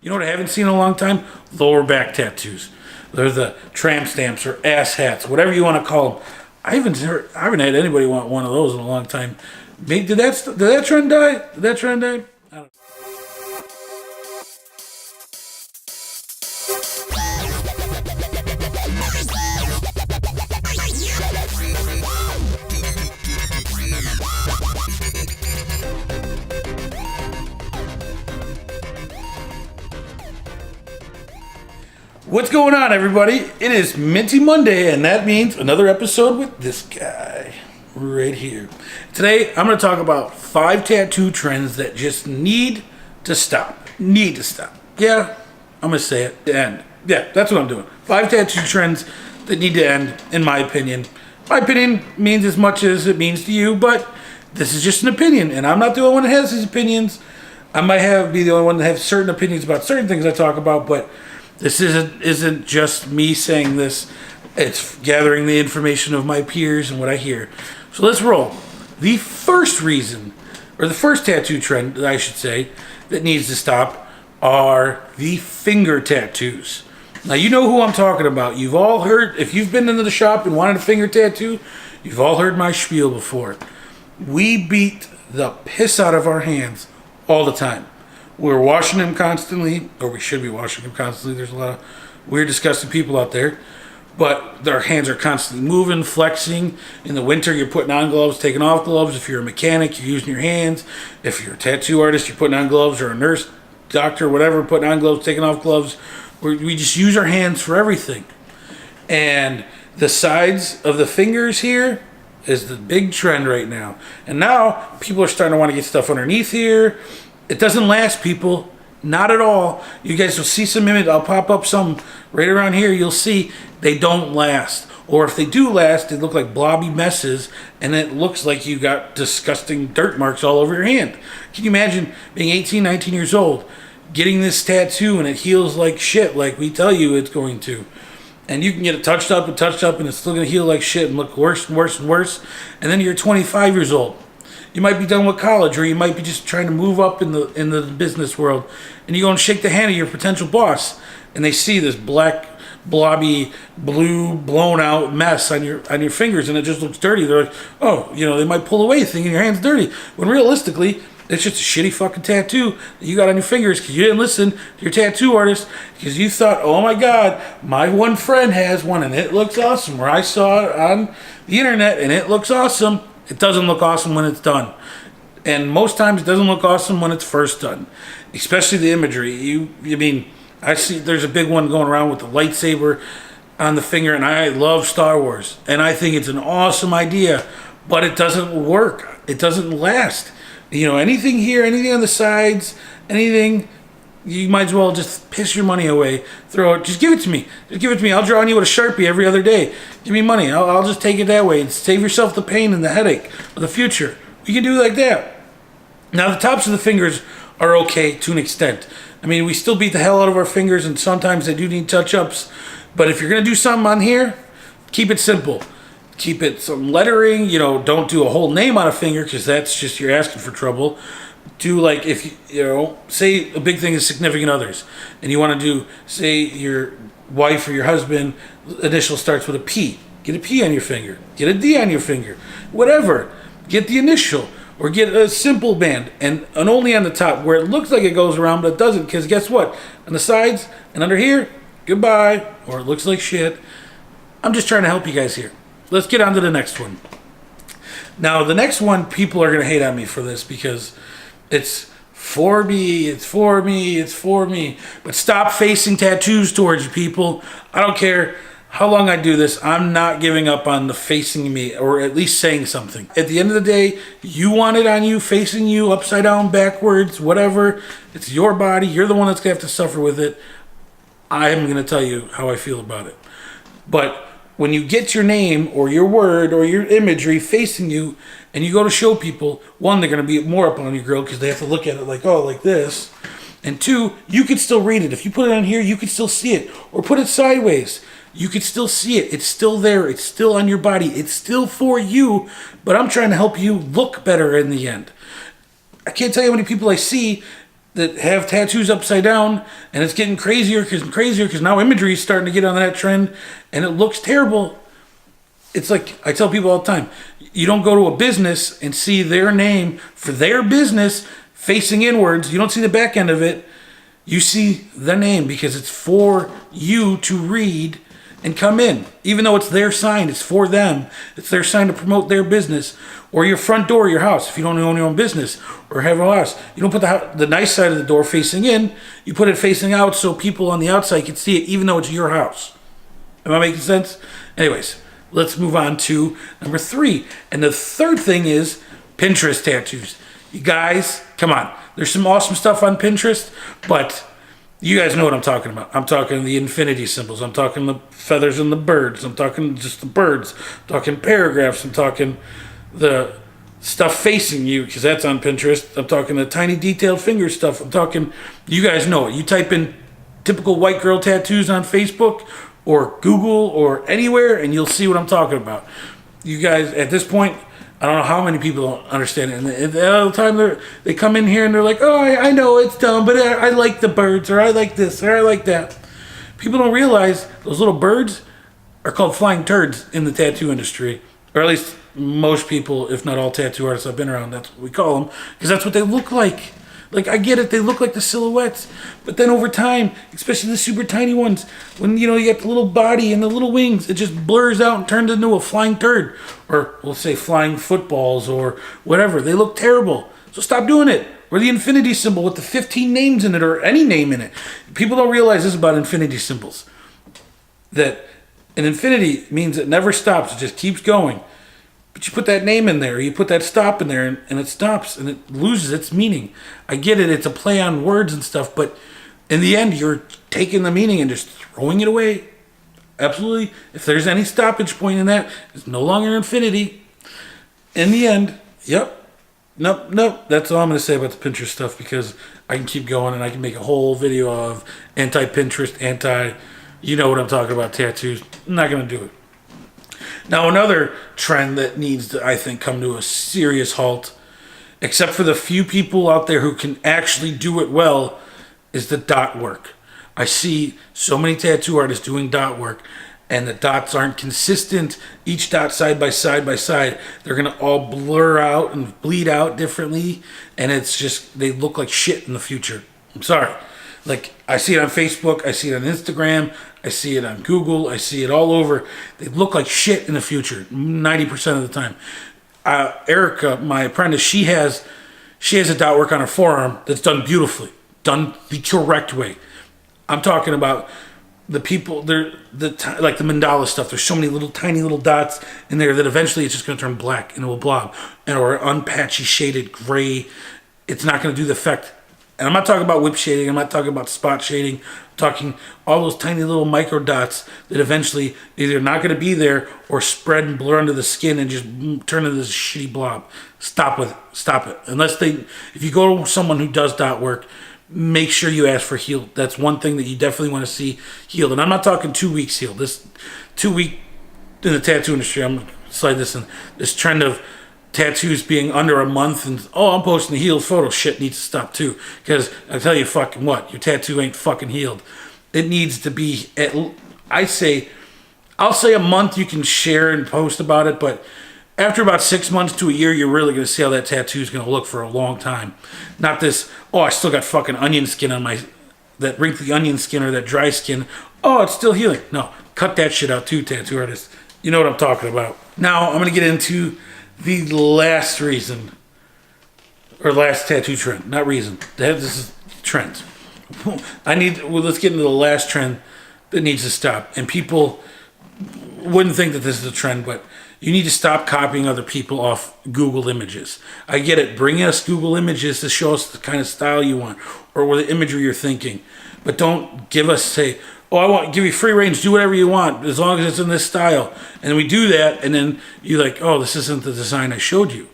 You know what I haven't seen in a long time? Lower back tattoos. They're the tramp stamps or ass hats, whatever you want to call them. I haven't had anybody want one of those in a long time. Did that trend die? Did that trend die? I don't know. What's going on, everybody? It is Minty Monday, and that means another episode with this guy right here. Today, I'm going to talk about 5 tattoo trends that just need to stop. Need to stop. Yeah, I'm going to say it. End. Yeah, that's what I'm doing. 5 tattoo trends that need to end, in my opinion. My opinion means as much as it means to you, but this is just an opinion, and I'm not the only one that has these opinions. I might be the only one that has certain opinions about certain things I talk about, but this isn't just me saying this. It's gathering the information of my peers and what I hear. So let's roll. The first reason, or the first tattoo trend, I should say, that needs to stop are the finger tattoos. Now, you know who I'm talking about. You've all heard, if you've been into the shop and wanted a finger tattoo, you've all heard my spiel before. We beat the piss out of our hands all the time. We're washing them constantly, or we should be washing them constantly. There's a lot of weird, disgusting people out there. But their hands are constantly moving, flexing. In the winter, you're putting on gloves, taking off gloves. If you're a mechanic, you're using your hands. If you're a tattoo artist, you're putting on gloves, or a nurse, doctor, whatever, putting on gloves, taking off gloves. We just use our hands for everything. And the sides of the fingers here is the big trend right now. And now people are starting to want to get stuff underneath here. It doesn't last, people. Not at all. You guys will see some image. I'll pop up some right around here. You'll see they don't last. Or if they do last, they look like blobby messes, and it looks like you got disgusting dirt marks all over your hand. Can you imagine being 18, 19 years old, getting this tattoo, and it heals like shit, like we tell you it's going to? And you can get it touched up, and it's still going to heal like shit and look worse and worse and worse. And then you're 25 years old. You might be done with college, or you might be just trying to move up in the business world, and you go and shake the hand of your potential boss, and they see this black, blobby, blue, blown out mess on your fingers, and it just looks dirty. They're like, oh, they might pull away thinking your hand's dirty, when realistically, it's just a shitty fucking tattoo that you got on your fingers because you didn't listen to your tattoo artist, because you thought, oh my God, my one friend has one and it looks awesome, or I saw it on the internet and it looks awesome. It doesn't look awesome when it's done. And most times it doesn't look awesome when it's first done. Especially the imagery. I see there's a big one going around with the lightsaber on the finger, and I love Star Wars. And I think it's an awesome idea, but it doesn't work. It doesn't last. Anything here, anything on the sides, anything, you might as well just piss your money away. Throw it. Just give it to me. Just give it to me. I'll draw on you with a Sharpie every other day. Give me money. I'll just take it that way and save yourself the pain and the headache of the future. We can do it like that. Now, the tops of the fingers are okay to an extent. We still beat the hell out of our fingers, and sometimes they do need touch-ups. But if you're going to do something on here, keep it simple. Keep it some lettering. Don't do a whole name on a finger, because that's just, you're asking for trouble. Do like, if say a big thing is significant others, and you want to do, say your wife or your husband, initial starts with a P. Get a P on your finger. Get a D on your finger. Whatever. Get the initial, or get a simple band, and only on the top where it looks like it goes around, but it doesn't, because guess what? On the sides and under here, goodbye, or it looks like shit. I'm just trying to help you guys here. Let's get on to the next one. Now, the next one, people are going to hate on me for this, because it's for me, it's for me, it's for me. But stop facing tattoos towards you, people. I don't care how long I do this. I'm not giving up on the facing me, or at least saying something. At the end of the day, you want it on you, facing you, upside down, backwards, whatever. It's your body. You're the one that's going to have to suffer with it. I am going to tell you how I feel about it. But when you get your name or your word or your imagery facing you, and you go to show people, one, they're going to be more up on your grill because they have to look at it like, oh, like this. And two, you can still read it. If you put it on here, you can still see it. Or put it sideways. You can still see it. It's still there. It's still on your body. It's still for you. But I'm trying to help you look better in the end. I can't tell you how many people I see that have tattoos upside down, and it's getting crazier because now imagery is starting to get on that trend, and it looks terrible. It's like I tell people all the time, you don't go to a business and see their name for their business facing inwards. You don't see the back end of it. You see the name because it's for you to read and come in. Even though it's their sign, it's for them. It's their sign to promote their business. Or your front door of your house, if you don't own your own business or have a house. You don't put the nice side of the door facing in. You put it facing out so people on the outside can see it even though it's your house. Am I making sense? Anyways, let's move on to number 3. And the third thing is Pinterest tattoos. You guys, come on. There's some awesome stuff on Pinterest, but you guys know what I'm talking about. I'm talking the infinity symbols. I'm talking the feathers and the birds. I'm talking just the birds. I'm talking paragraphs. I'm talking the stuff facing you, because that's on Pinterest. I'm talking the tiny detailed finger stuff. I'm talking, you guys know it. You type in typical white girl tattoos on Facebook or Google or anywhere, and you'll see what I'm talking about. You guys, at this point, I don't know how many people don't understand it. And all the time they come in here and they're like, oh, I know it's dumb, but I like the birds, or I like this, or I like that. People don't realize those little birds are called flying turds in the tattoo industry, or at least most people, if not all tattoo artists I've been around, that's what we call them, because that's what they look like. Like, I get it, they look like the silhouettes, but then over time, especially the super tiny ones, when, you get the little body and the little wings, it just blurs out and turns into a flying turd, or we'll say flying footballs or whatever. They look terrible, so stop doing it. Or the infinity symbol with the 15 names in it, or any name in it. People don't realize this about infinity symbols, that an infinity means it never stops, it just keeps going. But you put that name in there, or you put that stop in there, and it stops, and it loses its meaning. I get it, it's a play on words and stuff, but in the end, you're taking the meaning and just throwing it away. Absolutely. If there's any stoppage point in that, it's no longer infinity. In the end, yep. Nope. That's all I'm going to say about the Pinterest stuff, because I can keep going, and I can make a whole video of anti-Pinterest, you know what I'm talking about, tattoos. I'm not going to do it. Now, another trend that needs to, I think, come to a serious halt, except for the few people out there who can actually do it well, is the dot work. I see so many tattoo artists doing dot work, and the dots aren't consistent. Each dot side by side by side, they're going to all blur out and bleed out differently, and it's just, they look like shit in the future. I'm sorry. Like, I see it on Facebook, I see it on Instagram, I see it on Google, I see it all over. They look like shit in the future, 90% of the time. Erica, my apprentice, she has a dot work on her forearm that's done beautifully, done the correct way. I'm talking about the people, like the mandala stuff. There's so many little tiny little dots in there that eventually it's just going to turn black into a blob, or unpatchy shaded gray. It's not going to do the effect. And I'm not talking about whip shading, I'm not talking about spot shading, I'm talking all those tiny little micro dots that eventually either not going to be there or spread and blur under the skin and just turn into this shitty blob. Stop it. If you go to someone who does dot work, make sure you ask for healed. That's one thing that you definitely want to see healed. And I'm not talking 2 weeks healed. This 2 week in the tattoo industry, I'm going to slide this in, this trend of tattoos being under a month and, I'm posting a healed photo, shit needs to stop too. Because I tell you fucking what, your tattoo ain't fucking healed. It needs to be, I'll say a month you can share and post about it, but after about 6 months to a year, you're really going to see how that tattoo is going to look for a long time. Not this, I still got fucking onion skin on that wrinkly onion skin or that dry skin. It's still healing. No, cut that shit out too, tattoo artists. You know what I'm talking about. Now, I'm going to get into the last reason, or last tattoo trend, not reason. This is trends. Let's get into the last trend that needs to stop. And people wouldn't think that this is a trend, but you need to stop copying other people off Google Images. I get it. Bring us Google Images to show us the kind of style you want, or the imagery you're thinking. But don't give us, give you free range, do whatever you want, as long as it's in this style. And we do that, and then you're like, this isn't the design I showed you.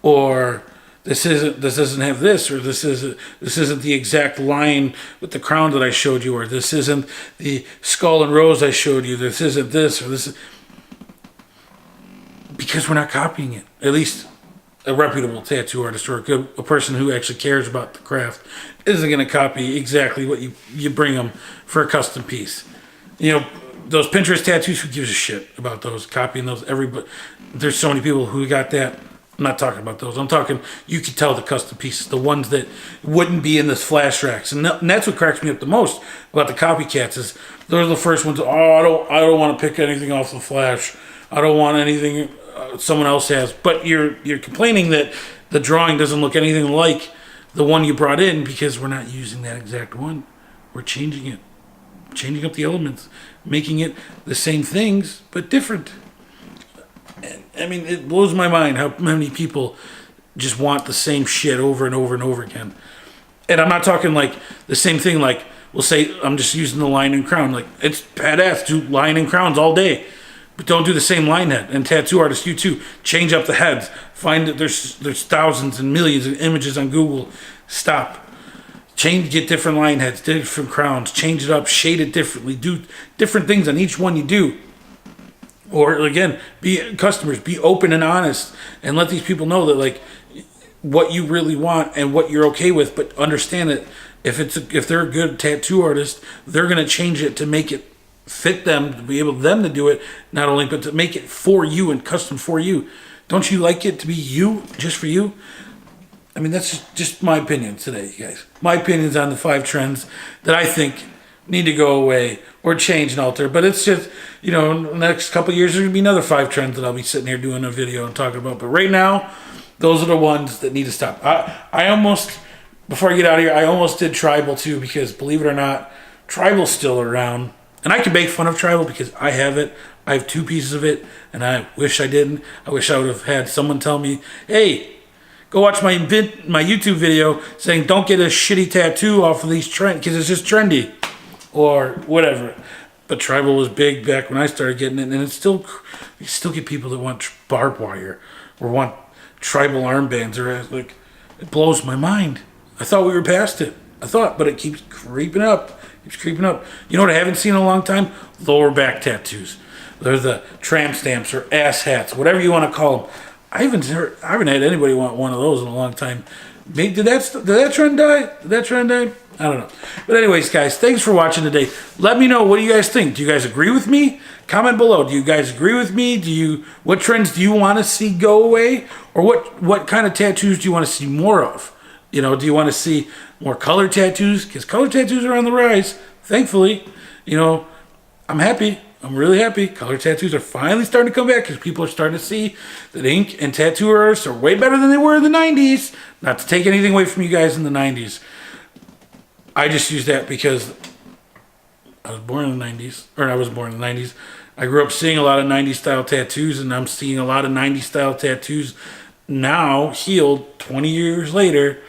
Or this doesn't have this, or this isn't the exact line with the crown that I showed you, or this isn't the skull and rose I showed you, this isn't this, or this is... Because we're not copying it. At least a reputable tattoo artist or a person who actually cares about the craft isn't going to copy exactly what you bring them for a custom piece. You know, those Pinterest tattoos, who gives a shit about those, copying those? Everybody, there's so many people who got that. I'm not talking about those. I'm talking, you can tell the custom pieces, the ones that wouldn't be in this flash racks. And that's what cracks me up the most about the copycats is those are the first ones. Oh, I don't want to pick anything off the flash. I don't want anything someone else has. But you're complaining that the drawing doesn't look anything like the one you brought in because we're not using that exact one. We're changing it, changing up the elements, making it the same things but different. I mean, it blows my mind how many people just want the same shit over and over and over again. And I'm not talking like the same thing, like, we'll say, I'm just using the line and crown. Like, it's badass, do line and crowns all day. But don't do the same line head. And tattoo artists, you too, change up the heads. Find that there's thousands and millions of images on Google. Stop. Get different line heads, different crowns. Change it up, shade it differently. Do different things on each one you do. Or again, be customers, be open and honest, and let these people know that like what you really want and what you're okay with. But understand that if they're a good tattoo artist, they're gonna change it to make it fit them, to be able them to do it. Not only, but to make it for you and custom for you. Don't you like it to be you, just for you? I mean, that's just my opinion today, you guys. My opinions on the 5 trends that I think need to go away or change and alter. But it's just, you know, in the next couple of years, there's going to be another 5 trends that I'll be sitting here doing a video and talking about. But right now, those are the ones that need to stop. I almost, before I get out of here, I almost did tribal too, because believe it or not, tribal's still around. And I can make fun of tribal because I have it. I have 2 pieces of it, and I wish I didn't. I wish I would have had someone tell me, hey, go watch my YouTube video saying don't get a shitty tattoo off of these trends because it's just trendy. Or whatever. But tribal was big back when I started getting it, and it's still, you still get people that want barbed wire or want tribal armbands, or like, it blows my mind. I thought we were past it. But it keeps creeping up. You know what I haven't seen in a long time? Lower back tattoos. They're the tramp stamps or ass hats, whatever you want to call them. I haven't had anybody want one of those in a long time. Did that trend die? I don't know. But anyways, guys, thanks for watching today. Let me know, what do you guys think? Do you guys agree with me? Comment below. Do you guys agree with me? What trends do you want to see go away? Or what kind of tattoos do you want to see more of? You know, do you want to see more color tattoos? Because color tattoos are on the rise, thankfully. You know, I'm happy. I'm really happy. Color tattoos are finally starting to come back because people are starting to see that ink and tattoo artists are way better than they were in the 90s. Not to take anything away from you guys in the 90s. I just use that because I was born in the 90s. Or I was born in the 90s. I grew up seeing a lot of 90s style tattoos, and I'm seeing a lot of 90s style tattoos now healed 20 years later,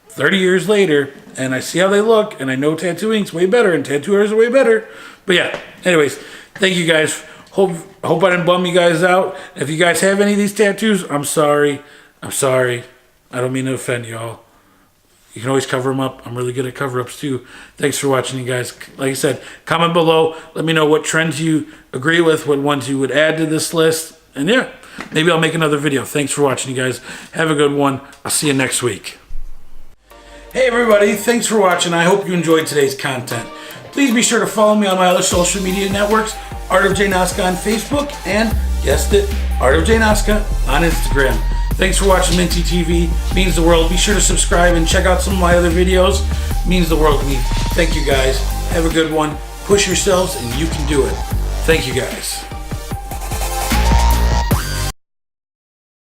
30 years later, and I see how they look, and I know tattooing's way better, and tattoo artists are way better. But yeah, anyways, thank you guys. Hope I didn't bum you guys out. If you guys have any of these tattoos, I'm sorry. I don't mean to offend y'all. You can always cover them up. I'm really good at cover-ups too. Thanks for watching, you guys. Like I said, comment below. Let me know what trends you agree with, what ones you would add to this list. And yeah, maybe I'll make another video. Thanks for watching, you guys. Have a good one. I'll see you next week. Hey everybody, thanks for watching. I hope you enjoyed today's content. Please be sure to follow me on my other social media networks, Artofjaynoska on Facebook, and guessed it, Artofjaynoska on Instagram. Thanks for watching Minty TV. Means the world. Be sure to subscribe and check out some of my other videos. Means the world to me. Thank you guys. Have a good one. Push yourselves and you can do it. Thank you guys.